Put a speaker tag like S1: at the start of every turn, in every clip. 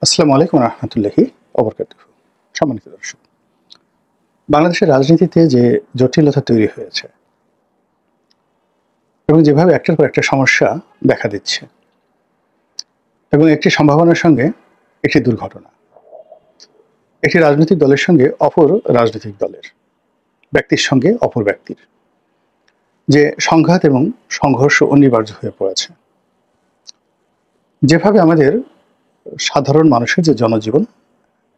S1: আসসালামু আলাইকুম রহমতুল্লাহি ওবরকাতুহু। সম্মানিত দর্শক, বাংলাদেশের রাজনীতিতে যে জটিলতা তৈরি হয়েছে এবং যেভাবে একটার পর একটা সমস্যা দেখা দিচ্ছে এবং একটি সম্ভাবনার সঙ্গে একটি দুর্ঘটনা, একটি রাজনৈতিক দলের সঙ্গে অপর রাজনৈতিক দলের, ব্যক্তির সঙ্গে অপর ব্যক্তির যে সংঘাত এবং সংঘর্ষ অনিবার্য হয়ে পড়েছে, যেভাবে আমাদের সাধারণ মানুষের যে জনজীবন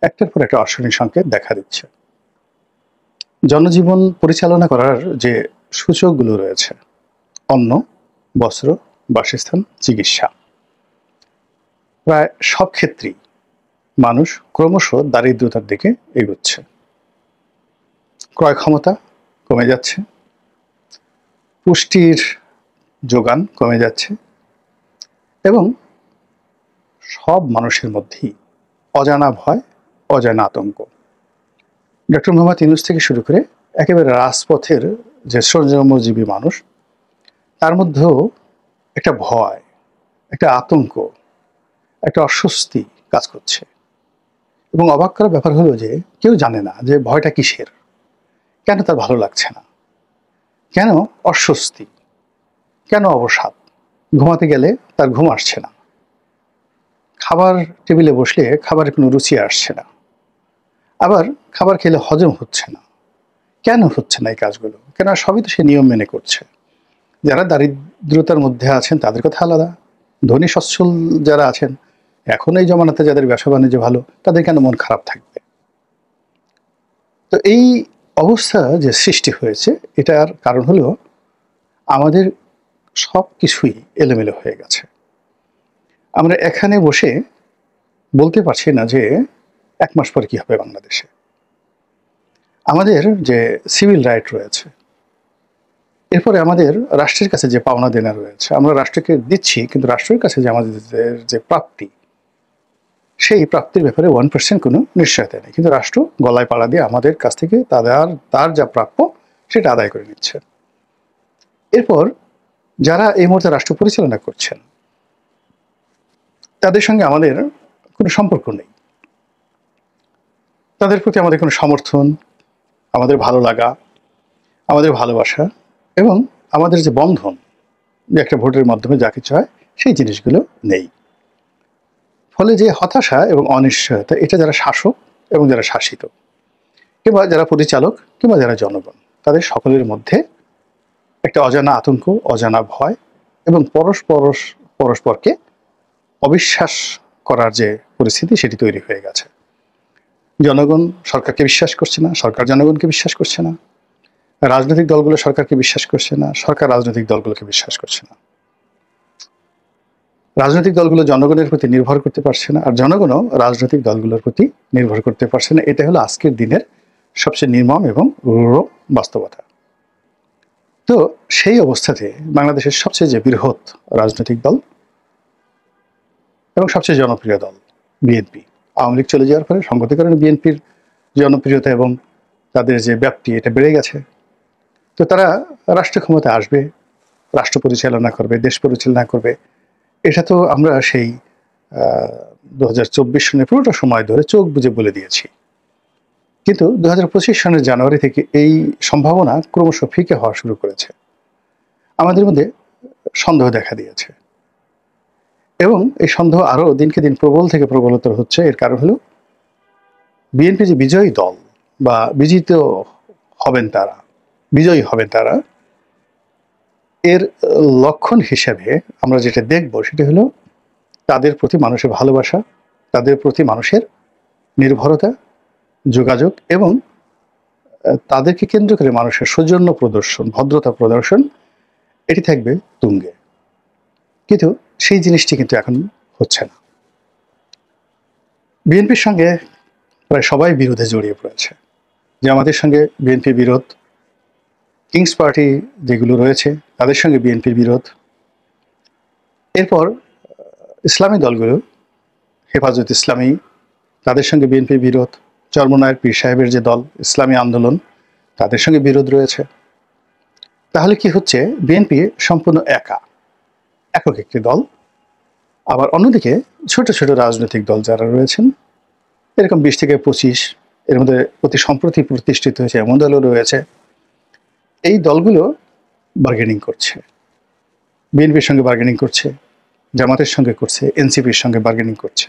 S1: একটার পর একটা অশনির সংকেত দেখা দিচ্ছে, জনজীবন পরিচালনা করার যে সূচকগুলো রয়েছে, অন্ন, বস্ত্র, বাসস্থান, চিকিৎসা, প্রায় সব ক্ষেত্রেই মানুষ ক্রমশ দারিদ্রতার দিকে এগোচ্ছে। ক্রয় ক্ষমতা কমে যাচ্ছে, পুষ্টির যোগান কমে যাচ্ছে এবং সব মানুষের মধ্যেই অজানা ভয়, অজানা আতঙ্ক। ডক্টর মোহাম্মদ ইউনূস থেকে শুরু করে একেবারে রাজপথের যে শ্রমজীবী মানুষ, তার মধ্যেও একটা ভয়, একটা আতঙ্ক, একটা অস্বস্তি কাজ করছে। এবং অবাক করার ব্যাপার হলো যে কেউ জানে না যে ভয়টা কিসের, কেন তার ভালো লাগছে না, কেন অস্বস্তি, কেন অবসাদ, ঘুমাতে গেলে তার ঘুম আসছে না, খাবার টেবিলে বসলে খাবারের কোনো রুচি আসছে না, আবার খাবার খেলে হজম হচ্ছে না। কেন হচ্ছে না এই কাজগুলো? কেন? সবই তো সে নিয়ম মেনে করছে। যারা দারিদ্রতার মধ্যে আছেন তাদের কথা আলাদা, ধনী সচ্ছল যারা আছেন, এখন এই জমানাতে যাদের ব্যবসা বাণিজ্য ভালো, তাদের কেন মন খারাপ থাকবে? তো এই অবস্থা যে সৃষ্টি হয়েছে, এটার কারণ হলো আমাদের সব কিছুই এলোমেলো হয়ে গেছে। আমরা এখানে বসে বলতে পারছি না যে ১ মাস পরে কি হবে বাংলাদেশে। আমাদের যে সিভিল রাইট রয়েছে, এরপরে আমাদের রাষ্ট্রের কাছে যে পাওনা দেনা রয়েছে, আমরা রাষ্ট্রকে দিচ্ছি, কিন্তু রাষ্ট্রের কাছে যে আমাদের যে প্রাপ্তি, সেই প্রাপ্তির ব্যাপারে 1% কোনো নিশ্চয়তা নেই, কিন্তু রাষ্ট্র গলায় পাড়া দিয়ে আমাদের কাছ থেকে তার যা প্রাপ্য সেটা আদায় করে নিচ্ছে। এরপর যারা এই মুহূর্তে রাষ্ট্র পরিচালনা করছেন, তাদের সঙ্গে আমাদের কোনো সম্পর্ক নেই, তাদের প্রতি আমাদের কোনো সমর্থন, আমাদের ভালো লাগা, আমাদের ভালোবাসা এবং আমাদের যে বন্ধন, যে একটা ভোটের মাধ্যমে যা কিছু হয়, সেই জিনিসগুলো নেই। ফলে যে হতাশা এবং অনিশ্চয়তা, এটা যারা শাসক এবং যারা শাসিত, কিংবা যারা পরিচালক, কিংবা যারা জনগণ, তাদের সকলের মধ্যে একটা অজানা আতঙ্ক, অজানা ভয় এবং পরস্পরকে অবিশ্বাস করার যে পরিস্থিতি, সেটি তৈরি হয়ে গেছে। জনগণ সরকারকে বিশ্বাস করছে না, সরকার জনগণকে বিশ্বাস করছে না, রাজনৈতিক দলগুলো সরকারকে বিশ্বাস করছে না, সরকার রাজনৈতিক দলগুলোকে বিশ্বাস করছে না, রাজনৈতিক দলগুলো জনগণের প্রতি নির্ভর করতে পারছে না, আর জনগণও রাজনৈতিক দলগুলোর প্রতি নির্ভর করতে পারছে না। এটা হলো আজকের দিনের সবচেয়ে নির্মম এবং রূঢ় বাস্তবতা। তো সেই অবস্থাতে বাংলাদেশের সবচেয়ে যে বৃহৎ রাজনৈতিক দল এবং সবচেয়ে জনপ্রিয় দল বিএনপি, আওয়ামী লীগ চলে যাওয়ার পরে সংগতির কারণে বিএনপির জনপ্রিয়তা এবং তাদের যে ব্যাপ্তি, এটা বেড়ে গেছে। তো তারা রাষ্ট্র ক্ষমতায় আসবে, রাষ্ট্র পরিচালনা করবে, দেশ পরিচালনা করবে, এটা তো আমরা সেই 2024 সনের পুরোটা সময় ধরে চোখ বুজে বলে দিয়েছি। কিন্তু 2025 সনের জানুয়ারি থেকে এই সম্ভাবনা ক্রমশ ফিকে হওয়া শুরু করেছে। আমাদের মধ্যে সন্দেহ দেখা দিয়েছে এবং এই সন্দেহ আরও দিনকে দিন প্রবল থেকে প্রবলতর হচ্ছে। এর কারণ হলো বিএনপি যে বিজয়ী দল বা বিজয়ী হবেন তারা, এর লক্ষণ হিসেবে আমরা যেটা দেখব সেটা হলো তাদের প্রতি মানুষের ভালোবাসা, তাদের প্রতি মানুষের নির্ভরতা, যোগাযোগ এবং তাদেরকে কেন্দ্র করে মানুষের সৌজন্য প্রদর্শন, ভদ্রতা প্রদর্শন, এটি থাকবে তুঙ্গে। কিন্তু সেই জিনিসটি কিন্তু এখন হচ্ছে না। বিএনপির সঙ্গে প্রায় সবাই বিরোধে জড়িয়ে পড়েছে। যে আমাদের সঙ্গে বিএনপি বিরোধ, কিংস পার্টি যেগুলো রয়েছে তাদের সঙ্গে বিএনপির বিরোধ, এরপর ইসলামী দলগুলো, হেফাজত ইসলামী, তাদের সঙ্গে বিএনপির বিরোধ, চরমনায়ের পীর সাহেবের যে দল ইসলামী আন্দোলন, তাদের সঙ্গে বিরোধ রয়েছে। তাহলে কি হচ্ছে? বিএনপি সম্পূর্ণ একক একটি দল আবার অন্যদিকে ছোট ছোট রাজনৈতিক দল যারা রয়েছেন, এরকম 20 থেকে 25, এর মধ্যে অতি সম্প্রতি প্রতিষ্ঠিত হয়েছে এমন দলও রয়েছে। এই দলগুলো বার্গেনিং করছে, বিএনপির সঙ্গে বার্গেনিং করছে, জামাতের সঙ্গে করছে, এনসিপির সঙ্গে বার্গেনিং করছে।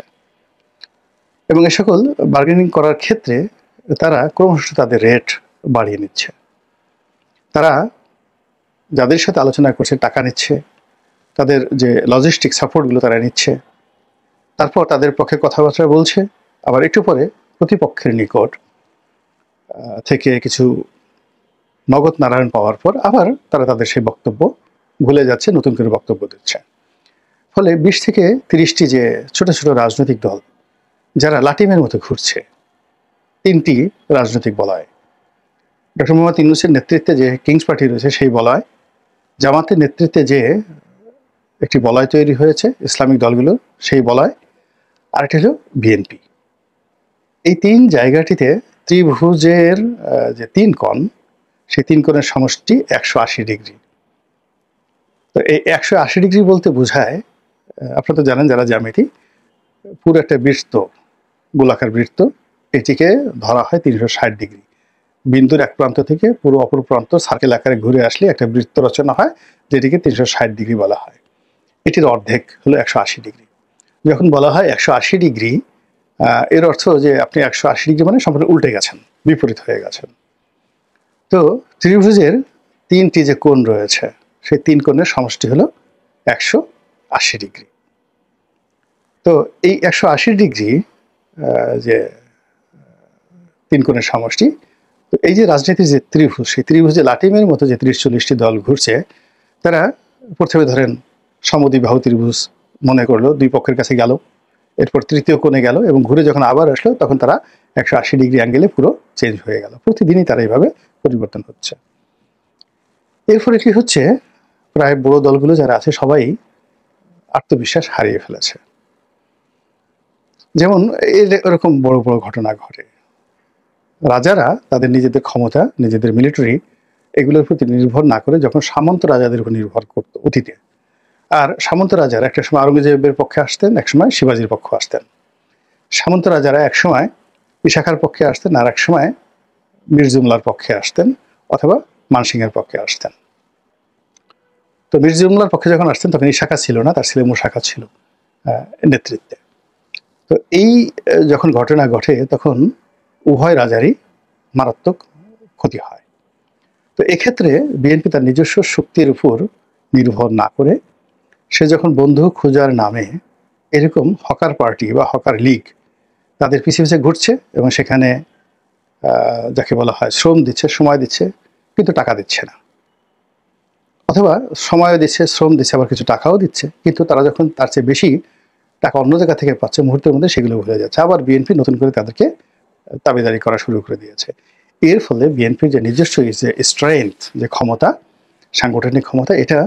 S1: এবং এ সকল বার্গেনিং করার ক্ষেত্রে তারা ক্রমশ তাদের রেট বাড়িয়ে নিচ্ছে। তারা যাদের সাথে আলোচনা করছে টাকা নিচ্ছে, তাদের যে লজিস্টিক সাপোর্টগুলো তারা নিচ্ছে, তারপর তাদের পক্ষে কথাবার্তা বলছে, আবার একটু পরে প্রতিপক্ষের নিকট থেকে কিছু নগদ নারায়ণ পাওয়ার পর আবার তারা তাদের সেই বক্তব্য ভুলে যাচ্ছে, নতুন করে বক্তব্য দিচ্ছে। ফলে 20 থেকে 30টি যে ছোট ছোট রাজনৈতিক দল যারা লাটিমের মতো ঘুরছে, 3টি রাজনৈতিক বলয়, ডক্টর মোহাম্মদ ইউনূসের নেতৃত্বে যে কিংস পার্টি রয়েছে সেই বলয়, জামাতের নেতৃত্বে যে একটি বলয় তৈরি হয়েছে ইসলামিক দলগুলো সেই বলয়, আরেকটি হলো বিএনপি। এই 3 জায়গাটিতে ত্রিভুজের যে 3 কোণ, সেই 3 কোণের সমষ্টি 180 ডিগ্রি। তো এই 180 ডিগ্রি বলতে বোঝায়, আপনারা তো জানেন যারা জ্যামিতি, পুরো একটা বৃত্ত, গোলাকার বৃত্ত, এটিকে ধরা হয় 360 ডিগ্রি। বিন্দুর এক প্রান্ত থেকে পুরো অপর প্রান্ত সার্কেল আকারে ঘুরে আসলে একটা বৃত্ত রচনা হয়, যেটিকে 360 ডিগ্রি বলা হয়। এটির অর্ধেক হলো 180 ডিগ্রি। যখন বলা হয় 180 ডিগ্রি, এর অর্থ যে আপনি 180 ডিগ্রি মানে সম্পূর্ণ উল্টে গেছেন, বিপরীত হয়ে গেছেন। তো ত্রিভুজের 3টি যে কোণ রয়েছে, সেই 3 কোণের সমষ্টি হলো 180 ডিগ্রি। তো এই 180 ডিগ্রি যে 3 কোণের সমষ্টি, তো এই যে রাজনীতির যে ত্রিভুজ, সেই ত্রিভুজে লাটিমের মতো যে 30-40টি দল ঘুরছে, তারা প্রথমে ধরেন সমদ্বিবাহু ত্রিভুজ মনে করলো, 2 পক্ষের কাছে গেল, এরপর তৃতীয় কোণে গেল এবং ঘুরে যখন আবার আসলো তখন তারা 180 ডিগ্রি অ্যাঙ্গেলে পুরো চেঞ্জ হয়ে গেল। প্রতিদিনই তারা এইভাবে পরিবর্তন হচ্ছে। এর ফলে কি হচ্ছে, প্রায় বড় দলগুলো যারা আছে সবাই আত্মবিশ্বাস হারিয়ে ফেলেছে। যেমন এরকম বড় বড় ঘটনা ঘটে, রাজারা তাদের নিজেদের ক্ষমতা, নিজেদের মিলিটারি, এগুলোর প্রতি নির্ভর না করে যখন সামন্ত রাজাদের উপর নির্ভর করতো অতীতে, আর সামন্ত রাজারা একটা সময় আওরঙ্গজেবের পক্ষে আসতেন, একসময় শিবাজির পক্ষে আসতেন। সামন্ত রাজারা একসময় বিশাখার পক্ষে আসতেন, আর এক সময় মীর জুমলার পক্ষে আসতেন, অথবা মানসিংহের পক্ষে আসতেন। তো মীর জুমলার পক্ষে যখন আসতেন তখন ইশাখা ছিল না, তার ছেলে মুশাখা ছিল নেতৃত্বে। তো এই যখন ঘটনা ঘটে তখন উভয় রাজারই মারাত্মক ক্ষতি হয়। তো এক্ষেত্রে বিএনপি তার নিজস্ব শক্তির উপর নির্ভর না করে সে যখন বন্ধু খোঁজার নামে এরকম হকার পার্টি বা হকার লীগ তাদের পিছিয়ে পিছিয়ে ঘুরছে এবং সেখানে যাকে বলা হয় শ্রম দিচ্ছে, সময় দিচ্ছে, কিন্তু টাকা দিচ্ছে না, অথবা সময়ও দিচ্ছে, শ্রম দিচ্ছে, আবার কিছু টাকাও দিচ্ছে, কিন্তু তারা যখন তার চেয়ে বেশি টাকা অন্য জায়গা থেকে পাচ্ছে মুহূর্তের মধ্যে সেগুলো ভুলে যাচ্ছে। আবার বিএনপি নতুন করে তাদেরকে দাবিদারি করা শুরু করে দিয়েছে। এর ফলে বিএনপির যে নিজস্ব যে স্ট্রেংথ, যে ক্ষমতা, সাংগঠনিক ক্ষমতা, এটা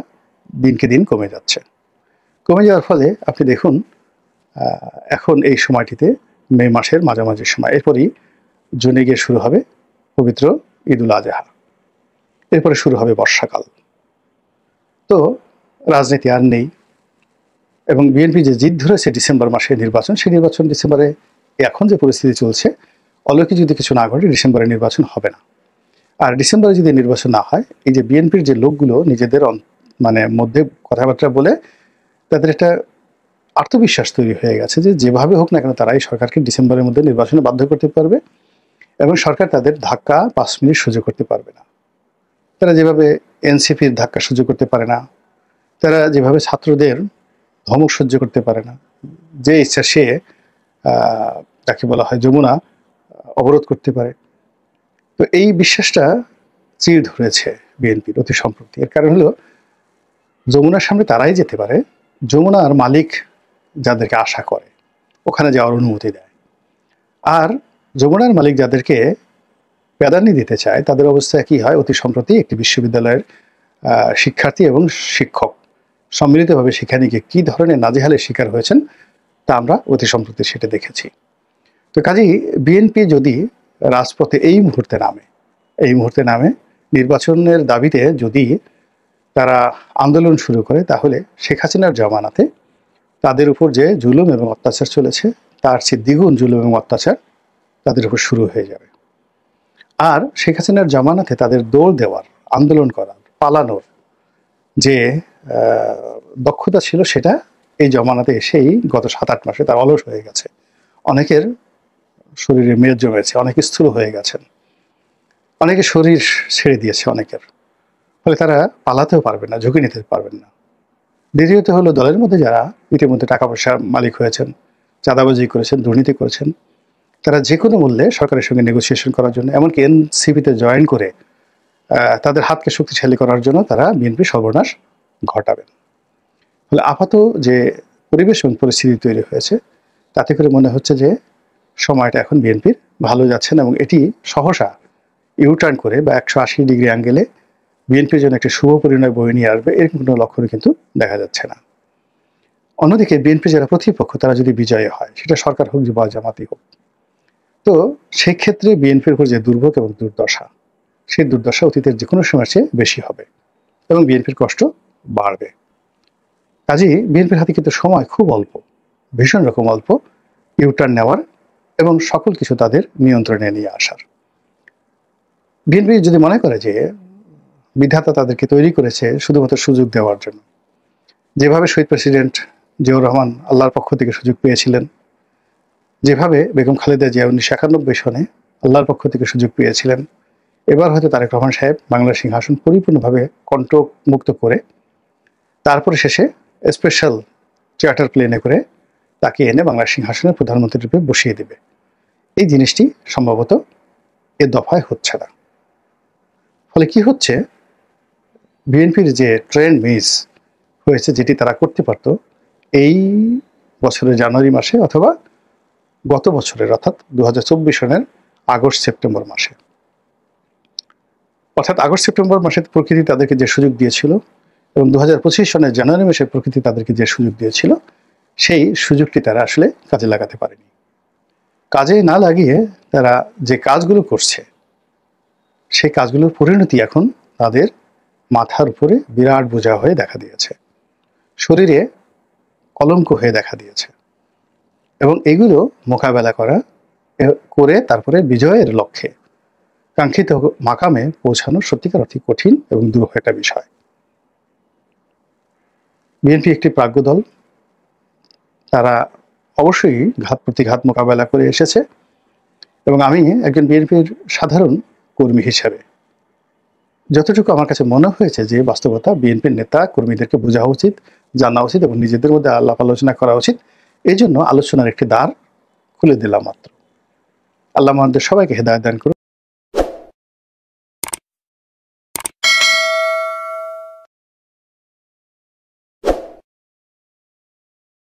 S1: দিনকে দিন কমে যাচ্ছে। কমে যাওয়ার ফলে আপনি দেখুন এখন এই সময়টিতে মে মাসের মাঝামাঝি সময়, এরপরই জুনে গিয়ে শুরু হবে পবিত্র ঈদুল আজহা, এরপরে শুরু হবে বর্ষাকাল। তো রাজনীতি আর নেই এবং বিএনপি যে জিদ ধরেছে ডিসেম্বর মাসে নির্বাচন, সেই নির্বাচন ডিসেম্বরে এখন যে পরিস্থিতি চলছে, অলৌকিক যদি কিছু না ঘটে ডিসেম্বরে নির্বাচন হবে না। আর ডিসেম্বরে যদি নির্বাচন না হয়, এই যে বিএনপির যে লোকগুলো নিজেদের মানে মধ্যে কথাবার্তা বলে তাদের একটা আত্মবিশ্বাস তৈরি হয়ে গেছে যে যেভাবে হোক না কেন তারা এই সরকারকে ডিসেম্বরের মধ্যে নির্বাচনে বাধ্য করতে পারবে এবং সরকার তাদের ধাক্কা 5 মিনিট সহ্য করতে পারবে না। তারা যেভাবে এনসিপির ধাক্কা সহ্য করতে পারে না, তারা যেভাবে ছাত্রদের ধমক সহ্য করতে পারে না, যে ইচ্ছা সে তাকে বলা হয় যমুনা অবরোধ করতে পারে। তো এই বিশ্বাসটা চির ধরেছে বিএনপির অতি সম্প্রতি। এর কারণ হলো যমুনার সামনে তারাই যেতে পারে যমুনার মালিক যাদেরকে আশা করে ওখানে যাওয়ার অনুমতি দেয়, আর যমুনার মালিক যাদেরকে প্যাদানি দিতে চায় তাদের অবস্থা কি হয়। অতি সম্প্রতি একটি বিশ্ববিদ্যালয়ের শিক্ষার্থী এবং শিক্ষক সম্মিলিতভাবে সেখানে গিয়ে কী ধরনের নাজেহালের শিকার হয়েছেন তা আমরা অতি সম্প্রতি সেটা দেখেছি। তো কাজেই বিএনপি যদি রাজপথে এই মুহূর্তে নামে নির্বাচনের দাবিতে যদি তারা আন্দোলন শুরু করে, তাহলে শেখ হাসিনার জমানাতে তাদের উপর যে জুলুম এবং অত্যাচার চলেছে তার চেয়ে দ্বিগুণ জুলুম এবং অত্যাচার তাদের উপর শুরু হয়ে যাবে। আর শেখ হাসিনার জামানাতে তাদের দৌড় দেওয়ার, আন্দোলন করার, পালানোর যে দক্ষতা ছিল সেটা এই জমানাতে এসেই গত 7-8 মাসে তার অলস হয়ে গেছে। অনেকের শরীরে মেদ জমেছে, অনেকে স্থূল হয়ে গেছেন, অনেকে শরীর ছেড়ে দিয়েছে অনেকের, ফলে তারা পালাতেও পারবেন না, ঝুঁকি নিতে পারবেন না। দ্বিতীয়ত হলো দলের মধ্যে যারা ইতিমধ্যে টাকা পয়সার মালিক হয়েছেন, চাঁদাবাজি করেছেন, দুর্নীতি করেছেন, তারা যে কোনো মূল্যে সরকারের সঙ্গে নেগোসিয়েশন করার জন্য, এমনকি এনসিপিতে জয়েন করে তাদের হাতকে শক্তিশালী করার জন্য তারা বিএনপি সর্বনাশ ঘটাবেন। ফলে আপাত যে পরিবেশ এবং পরিস্থিতি তৈরি হয়েছে তাতে করে মনে হচ্ছে যে সময়টা এখন বিএনপির ভালো যাচ্ছে না, এবং এটি সহসা ইউটার্ন করে বা 180 ডিগ্রি অ্যাঙ্গেলে বিএনপির জন্য একটি শুভ পরিণয় বয়ে নিয়ে আসবে, এরকম কোনো লক্ষণও কিন্তু দেখা যাচ্ছে না। অন্যদিকে বিএনপি যারা প্রতিপক্ষ তারা যদি বিজয়ী হয়, সেটা সরকার হোক বা জামাতি হোক, তো সেই ক্ষেত্রে বিএনপির উপর যে দুর্ভোগ এবং দুর্দশা, সেই দুর্দশা অতীতের যে কোনো সময়ের চেয়ে বেশি হবে এবং বিএনপির কষ্ট বাড়বে। কাজেই বিএনপির হাতে কিন্তু সময় খুব অল্প, ভীষণ রকম অল্প ইউটার্ন নেওয়ার এবং সকল কিছু তাদের নিয়ন্ত্রণে নিয়ে আসার। বিএনপি যদি মনে করে যে বিধাতা তাদেরকে তৈরি করেছে শুধুমাত্র সুযোগ দেওয়ার জন্য, যেভাবে শহীদ প্রেসিডেন্ট জিয়াউর রহমান আল্লাহর পক্ষ থেকে সুযোগ পেয়েছিলেন, যেভাবে বেগম খালেদা জিয়া 1991 সনে আল্লাহর পক্ষ থেকে সুযোগ পেয়েছিলেন, এবার হয়তো তারেক রহমান সাহেব বাংলার সিংহাসন পরিপূর্ণভাবে কণ্টক মুক্ত করে তারপরে শেষে স্পেশাল চার্টার প্লেনে করে তাকে এনে বাংলার সিংহাসনের প্রধানমন্ত্রী রূপে বসিয়ে দেবে। এই জিনিসটি সম্ভবত এ দফায় হচ্ছে না। ফলে কি হচ্ছে, বিএনপির যে ট্রেন্ড মিস হয়েছে, যেটি তারা করতে পারত এই বছরের জানুয়ারি মাসে অথবা গত বছরের অর্থাৎ 2024 সনের আগস্ট সেপ্টেম্বর মাসে, অর্থাৎ আগস্ট সেপ্টেম্বর মাসে প্রকৃতি তাদেরকে যে সুযোগ দিয়েছিল এবং 2025 সনের জানুয়ারি মাসে প্রকৃতি তাদেরকে যে সুযোগ দিয়েছিল, সেই সুযোগটি তারা আসলে কাজে লাগাতে পারেনি। কাজে না লাগিয়ে তারা যে কাজগুলো করছে, সেই কাজগুলোর পরিণতি এখন তাদের মাথার উপরে বিরাট বোঝা হয়ে দেখা দিয়েছে, শরীরে কলঙ্ক হয়ে দেখা দিয়েছে, এবং এগুলো মোকাবেলা করে তারপরে বিজয়ের লক্ষ্যে কাঙ্ক্ষিত মাকামে পৌঁছানো সত্যিকার অর্থে কঠিন এবং দুরূহ একটা বিষয়। বিএনপি একটি প্রাজ্ঞ দল, তারা অবশ্যই ঘাত প্রতিঘাত মোকাবেলা করে এসেছে, এবং আমি একজন বিএনপির সাধারণ কর্মী হিসাবে যতটুকু আমার কাছে মনে হয়েছে যে বাস্তবতা বিএনপির নেতা কর্মীদেরকে বোঝা উচিত, জানা উচিত এবং নিজেদের মধ্যে আলাপ আলোচনা করা উচিত। এই জন্য আলোচনার একটি দ্বার খুলে দিলাম মাত্র। আল্লাহ আমাদের সবাইকে হেদায়েত দান করুন।